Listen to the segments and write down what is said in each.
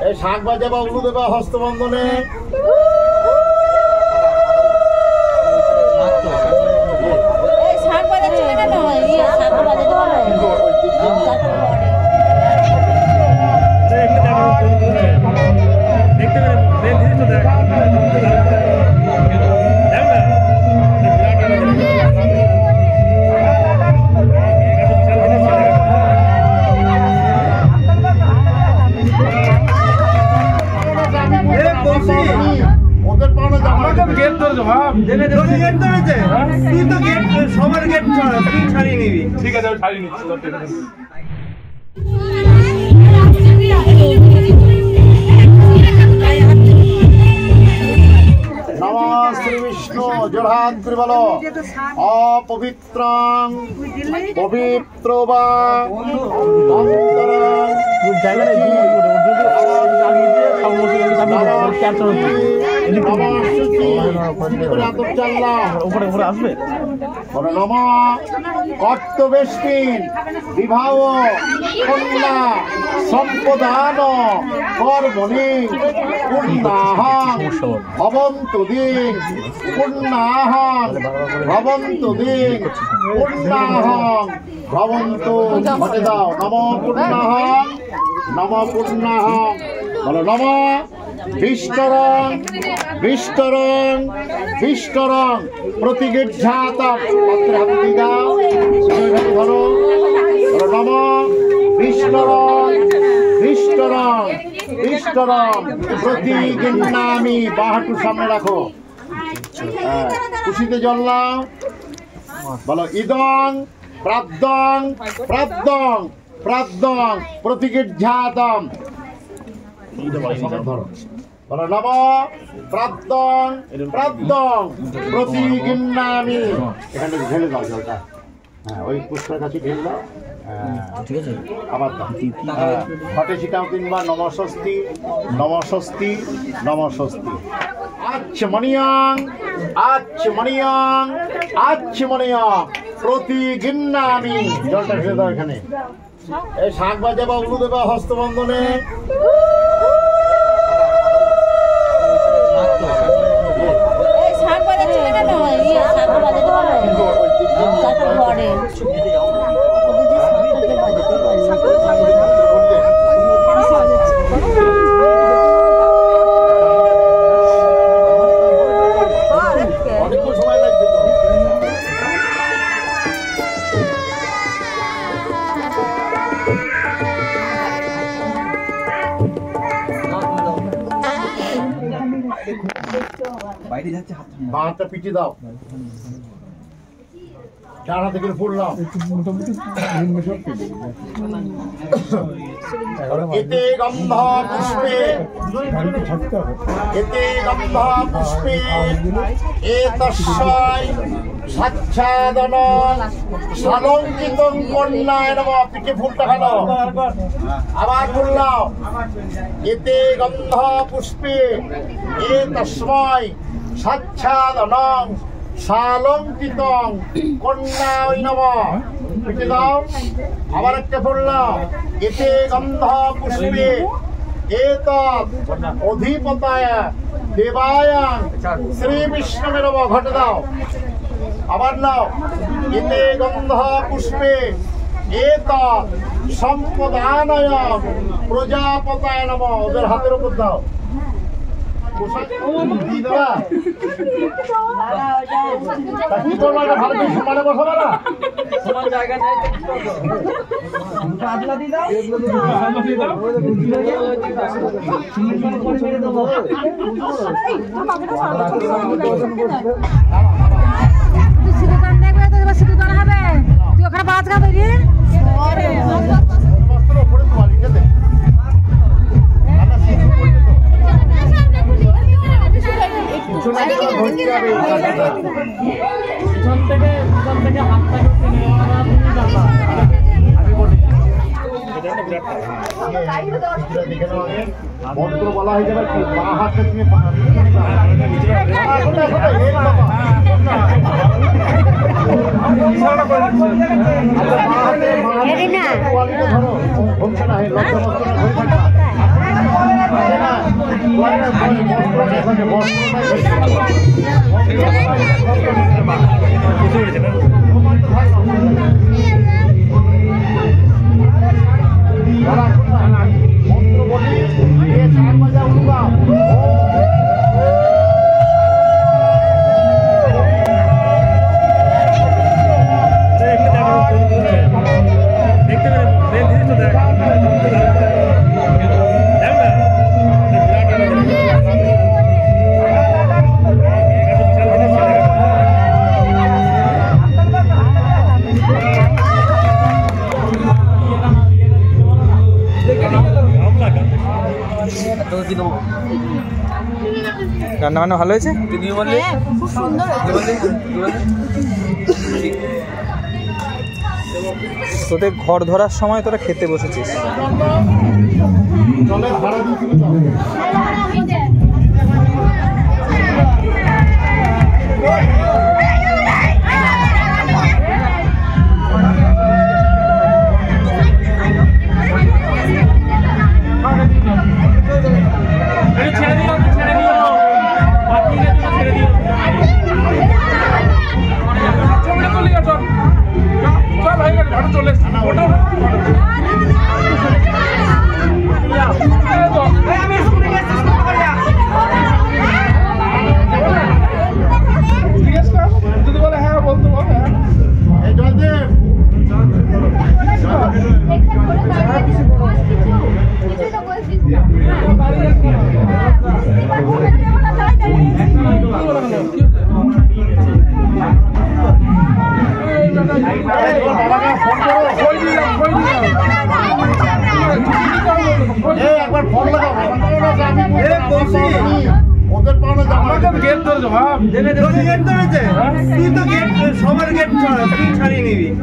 এই শাক বাজা বা উলু দেবা হস্তবন্ধনে। ঠিক আছে আমি ছাড়িয়ে নিচ্ছি। নমঃ শ্রী বিষ্ণু জোড়হাত করে বলো। অপবিত্রাং পবিত্র বা অন্তরাং কর্তব্যেষ্টিন বিবাহ কন্যা সম্পদান কর্মণি পুণ্যাহং ভবন্তু দিন পুণ্যাহং ভবন্তু দিন পুণ্যাহং ভবন্তু। ঘটে দাও নম পুণ্যাহং নম পুণ্যাহং বলো। নম বিষ্টরং বিষ্টরং বিষ্টরং প্রতিগৃহ্যাতম। পাত্রে হাত দিয়ে দাও, ধরো। নম বিষ্টরং বিষ্টরং বিষ্টরং প্রতিগৃহ্ণামি। বাঁ হাঁটু সামনে রাখো, খুশিতে জ্বললাম। বলো ইদং প্রাপ্তং প্রাপ্তং প্রাপ্তং প্রতিগৃহ্যাতম। বলো নম প্রাপ্তং প্রাপ্তং প্রতিগৃহ্ণামি। এখানে ঢেলে দাও জলটা, হ্যাঁ ওই পুষ্পের কাছে ঢেলে দাও। ঠিক আছে, আবার দাও। ঘটে ছিটাও তিনবার। নমস্বস্তি নমস্বস্তি নমস্বস্তি। আচ্ছমনিয়ং আচ্ছমনিয়ং আচ্ছমনিয়ং প্রতিগৃহ্ণামি। জলটা ঢেলে দাও এখানে। এই শাক বাজা বা উলু দেবা হস্তবন্ধনে। হাতটা পিছিয়ে দাও, ডান হাতে করে পড়লাম। এতে গন্ধ পুষ্পে এতে গন্ধ পুষ্পে এতস্যৈ সাচ্ছাদন সালঙ্কিতং কন্যায় নমঃ। পিঠে ফুলটা খালো, আবার বললাম। এতে গন্ধ পুষ্পে এতস্मै সাচ্ছাদনং সালঙ্কিতং কন্যায় নমঃ। পিঠে দাও, আবার একটা পড়লাম। এতে গন্ধ পুষ্পে এতৎ অধিপতায় দেবায়াং শ্রী বিষ্ণবে নমঃ। ঘটে দাও, আবার নাও। এতে গন্ধ পুষ্পে এতৎ সম্পদানয়ং প্রজাপতায় নমঃ। ওদের হাতের উপর দাও। সমানে বসাবো না, সমান জায়গা নেই। তুই ওখানে বাজ খা তৈরি মন্ত্র বলা হয়ে যাবে কি বাঁ হাতে তুমি ধরো রান্না বান্না ভালো হয়েছে? তোদের ঘর ধরার সময় তোরা খেতে বসেছিস।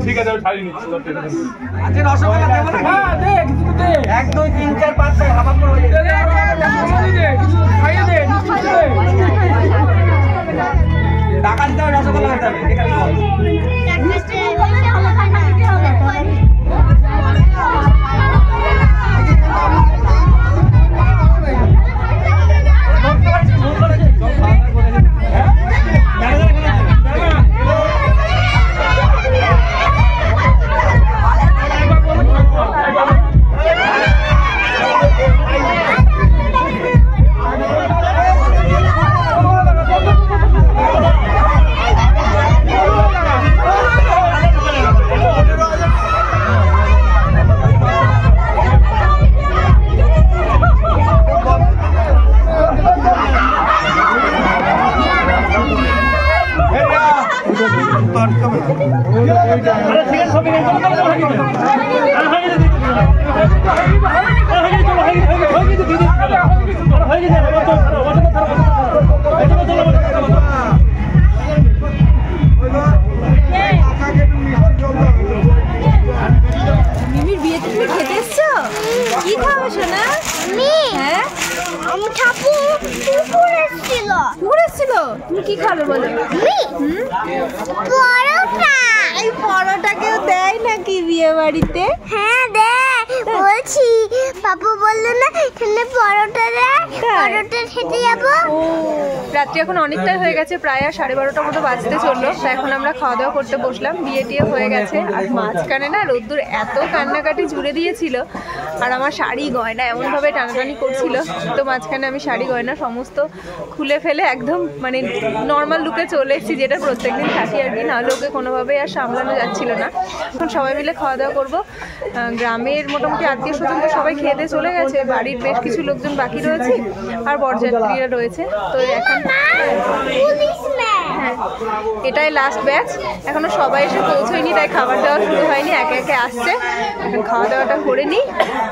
ঠিক আছে ছাড়িয়ে নিচ্ছি। 1 2 3 4 5 6 হাবাব করে টাকা দিতে হবে, রসগোল্লা খেতে হবে। মিমির বিয়েতে তুমি খেতে এসছো? কি খাবো সোনা? হ্যাঁ তুমি কি খাবে বলো? এই পরোটা কেউ দেয় নাকি বিয়ে বাড়িতে? হ্যাঁ দেয়, বলছি পাপু বললো না এখানে পরোটা দেয়, পরোটা খেতে যাবো। রাত্রি এখন অনেকটাই হয়ে গেছে, প্রায় 12:30 মতো বাজতে চললো। তো এখন আমরা খাওয়া দাওয়া করতে বসলাম, বিয়ে টিয়ে হয়ে গেছে। আর মাঝখানে না রোদ্দুর এত কান্নাকাটি জুড়ে দিয়েছিল, আর আমার শাড়ি গয়না এমনভাবে টানাটানি করছিল, তো মাঝখানে আমি শাড়ি গয়না সমস্ত খুলে ফেলে একদম মানে নর্মাল লুকে চলে এসেছি, যেটা প্রত্যেকদিন থাকি আর কি, নাহলে ওকে কোনোভাবেই আর সামলানো যাচ্ছিল না। এখন সবাই মিলে খাওয়া দাওয়া করবো। গ্রামের মোটামুটি আত্মীয় স্বজন তো সবাই খেয়ে দিয়ে চলে গেছে, বাড়ির বেশ কিছু লোকজন বাকি রয়েছে আর বরযাত্রীরা রয়েছে। তো এখন এটাই লাস্ট ব্যাচ, এখনো সবাই এসে পৌঁছয়নি, তাই খাবার দাওয়া শুরু হয়নি, একে একে আসছে। এখন খাওয়া দাওয়াটা করে নিই,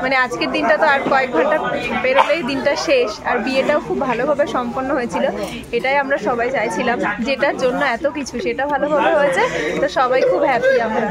মানে আজকের দিনটা তো আর কয়েক ঘন্টা বেরোলেই দিনটা শেষ। আর বিয়েটাও খুব ভালোভাবে সম্পন্ন হয়েছিল, এটাই আমরা সবাই চাইছিলাম, যেটার জন্য এত কিছু সেটা ভালোভাবে হয়েছে, তো সবাই খুব হ্যাপি আমরা।